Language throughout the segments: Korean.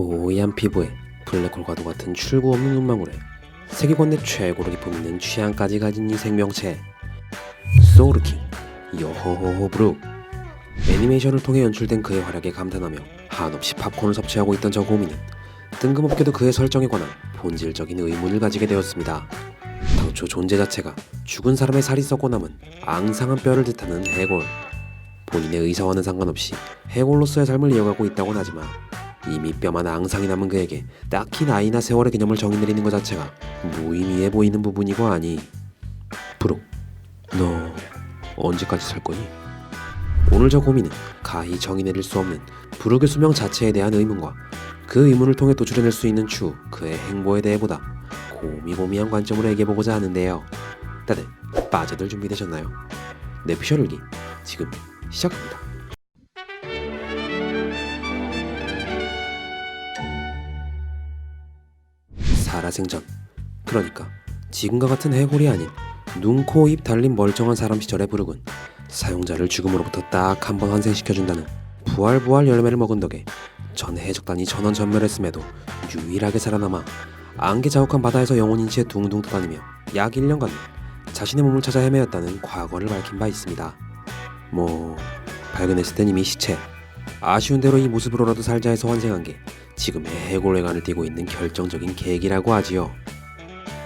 뽀얀 피부에 블랙홀과도 같은 출구 없는 눈망울에 세계관 내 최고로 기품 있는 취향까지 가진 이 생명체 소울킹 요호호호 브룩. 애니메이션을 통해 연출된 그의 활약에 감탄하며 한없이 팝콘을 섭취하고 있던 저 고민은 뜬금없게도 그의 설정에 관한 본질적인 의문을 가지게 되었습니다. 당초 존재 자체가 죽은 사람의 살이 썩고 남은 앙상한 뼈를 뜻하는 해골. 본인의 의사와는 상관없이 해골로서의 삶을 이어가고 있다곤 하지만 이미 뼈만 앙상이 남은 그에게 딱히 나이나 세월의 개념을 정의내리는 것 자체가 무의미해 보이는 부분이고 하니. 브룩, 너 언제까지 살 거니? 오늘 저 고민은 가히 정의내릴 수 없는 브룩의 수명 자체에 대한 의문과 그 의문을 통해 도출해낼 수 있는 추후 그의 행보에 대해 보다 고미고미한 관점으로 얘기해보고자 하는데요. 다들 빠져들 준비되셨나요? 뇌피셜일기 지금 시작합니다. 살아생전, 그러니까 지금과 같은 해골이 아닌 눈, 코, 입 달린 멀쩡한 사람 시절의 브룩은 사용자를 죽음으로부터 딱 한 번 환생시켜준다는 부활 열매를 먹은 덕에 전 해적단이 전원전멸했음에도 유일하게 살아남아 안개 자욱한 바다에서 영혼인 채 둥둥 떠다니며 약 1년간 자신의 몸을 찾아 헤매었다는 과거를 밝힌 바 있습니다. 발견했을 땐 이미 시체. 아쉬운 대로 이 모습으로라도 살자 해서 환생한 게 지금의 해골외관을 띠고 있는 결정적인 계기라고 하지요.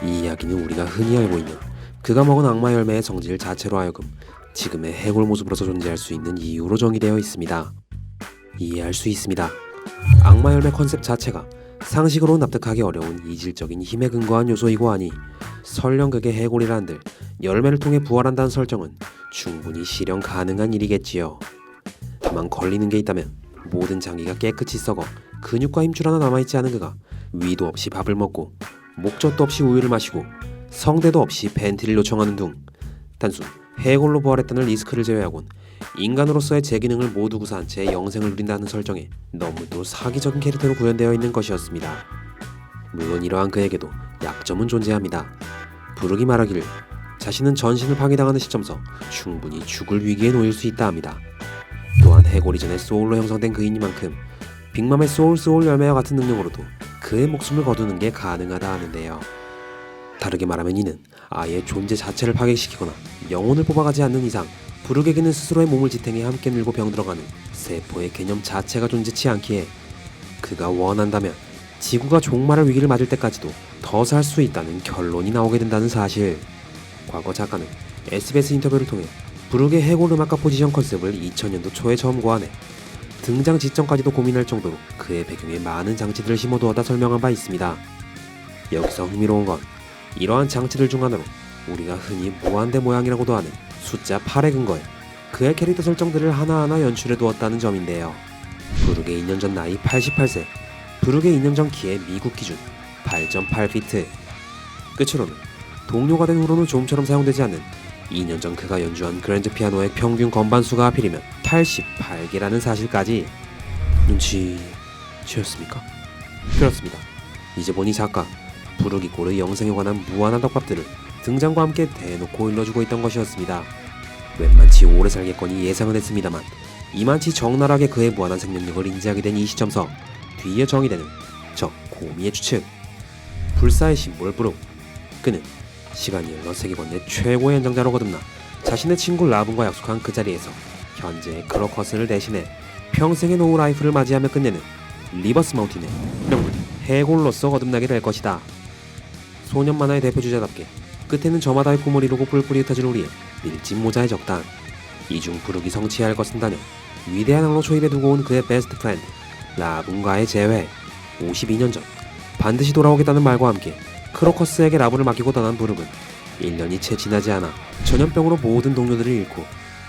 이 이야기는 우리가 흔히 알고 있는 그가 먹은 악마 열매의 성질 자체로 하여금 지금의 해골 모습으로서 존재할 수 있는 이유로 정의되어 있습니다. 이해할 수 있습니다. 악마 열매 컨셉 자체가 상식으로 납득하기 어려운 이질적인 힘에 근거한 요소이고 하니 설령 그게 해골이라 한들 열매를 통해 부활한다는 설정은 충분히 실현 가능한 일이겠지요. 다만 걸리는 게 있다면 모든 장기가 깨끗이 썩어 근육과 힘줄 하나 남아있지 않은 그가 위도 없이 밥을 먹고 목젖도 없이 우유를 마시고 성대도 없이 팬티를 요청하는 둥 단순 해골로 부활했다는 리스크를 제외하곤 인간으로서의 제 기능을 모두 구사한 채 영생을 누린다는 설정에 너무도 사기적인 캐릭터로 구현되어 있는 것이었습니다. 물론 이러한 그에게도 약점은 존재합니다. 브룩이 말하기를 자신은 전신을 파괴당하는 시점서 충분히 죽을 위기에 놓일 수 있다 합니다. 또한 해골 이전에 소울로 형성된 그이니만큼 빅맘의 소울 열매와 같은 능력으로도 그의 목숨을 거두는 게 가능하다 하는데요. 다르게 말하면 이는 아예 존재 자체를 파괴시키거나 영혼을 뽑아가지 않는 이상 브룩에게는 스스로의 몸을 지탱해 함께 밀고 병들어가는 세포의 개념 자체가 존재치 않기에 그가 원한다면 지구가 종말의 위기를 맞을 때까지도 더 살 수 있다는 결론이 나오게 된다는 사실. 과거 작가는 SBS 인터뷰를 통해 브룩의 해골 음악가 포지션 컨셉을 2000년도 초에 처음 고안해 등장 지점까지도 고민할 정도로 그의 배경에 많은 장치들을 심어두었다 설명한 바 있습니다. 여기서 흥미로운 건 이러한 장치들 중 하나로 우리가 흔히 무한대 모양이라고도 하는 숫자 8의 근거에 그의 캐릭터 설정들을 하나하나 연출해 두었다는 점인데요. 브룩의 2년 전 나이 88세, 브룩의 2년 전 키의 미국 기준 8.8피트. 끝으로는 동료가 된 후로는 좀처럼 사용되지 않는 2년 전 그가 연주한 그랜드 피아노의 평균 건반수가 하필이면 88개라는 사실까지. 눈치채셨습니까? 그렇습니다. 이제 보니 작가 브룩이 고르 영생에 관한 무한한 덕밥들을 등장과 함께 대놓고 일러주고 있던 것이었습니다. 웬만치 오래 살겠거니 예상은 했습니다만 이만치 적나라하게 그의 무한한 생명력을 인지하게 된 이 시점서 뒤에 정의되는 저 고미의 추측. 불사의 심볼 브룩. 그는 시간이 흘러 세계관 내 최고의 연장자로 거듭나 자신의 친구 라분과 약속한 그 자리에서 현재의 크로커스를 대신해 평생의 노후 라이프를 맞이하며 끝내는 리버스 마운틴의 명물 해골로서 거듭나게 될 것이다. 소년 만화의 대표 주자답게 끝에는 저마다의 꿈을 이루고 뿔뿔이 흩어질 우리의 밀짚 모자의 적당. 이중 브룩이 성취해야 할 것은 단연 위대한 항로 초입에 두고 온 그의 베스트 프렌드 라분과의 재회. 52년 전 반드시 돌아오겠다는 말과 함께 크로커스에게 라분을 맡기고 떠난 브룩은 1년이 채 지나지 않아 전염병으로 모든 동료들을 잃고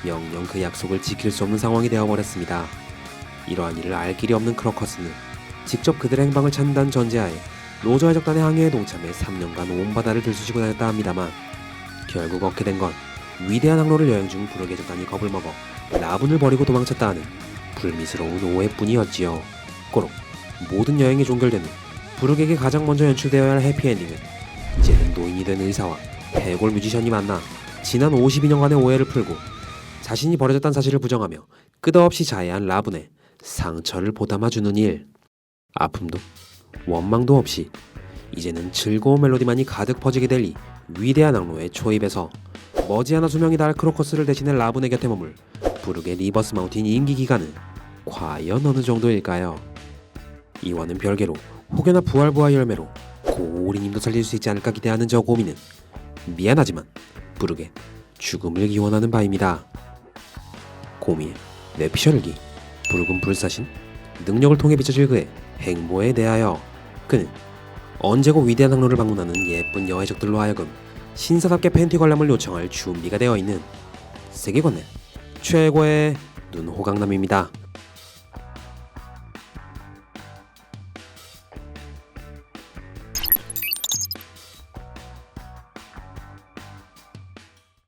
영영 그 약속을 지킬 수 없는 상황이 되어버렸습니다. 이러한 일을 알 길이 없는 크로커스는 직접 그들의 행방을 찾는다는 전제하에 로저 해적단의 항해에 동참해 3년간 온 바다를 들쑤시고 다녔다 합니다만 결국 얻게 된 건 위대한 항로를 여행 중 브룩 해적단이 겁을 먹어 라분을 버리고 도망쳤다 하는 불미스러운 오해뿐이었지요. 고로 모든 여행이 종결된 후 브룩에게 가장 먼저 연출되어야 할 해피엔딩은 이제는 노인이 된 의사와 해골 뮤지션이 만나 지난 52년간의 오해를 풀고 자신이 버려졌다는 사실을 부정하며 끝없이 자해한 라분의 상처를 보담아주는 일. 아픔도 원망도 없이 이제는 즐거운 멜로디만이 가득 퍼지게 될 이 위대한 악로의 초입에서 머지않아 수명이 닿을 크로커스를 대신해 라분의 곁에 머물 부르게 리버스 마운틴 임기 기간은 과연 어느 정도일까요? 이와는 별개로 혹여나 부활부와 열매로 고우리님도 살릴 수 있지 않을까 기대하는 저 고민은 미안하지만 부르게 죽음을 기원하는 바입니다. 고미의 뇌피셜기 붉은 불사신 능력을 통해 비춰질 그의 행보에 대하여 그는 언제고 위대한 항로를 방문하는 예쁜 여해적들로 하여금 신사답게 팬티 관람을 요청할 준비가 되어 있는 세계관내 최고의 눈호강남입니다.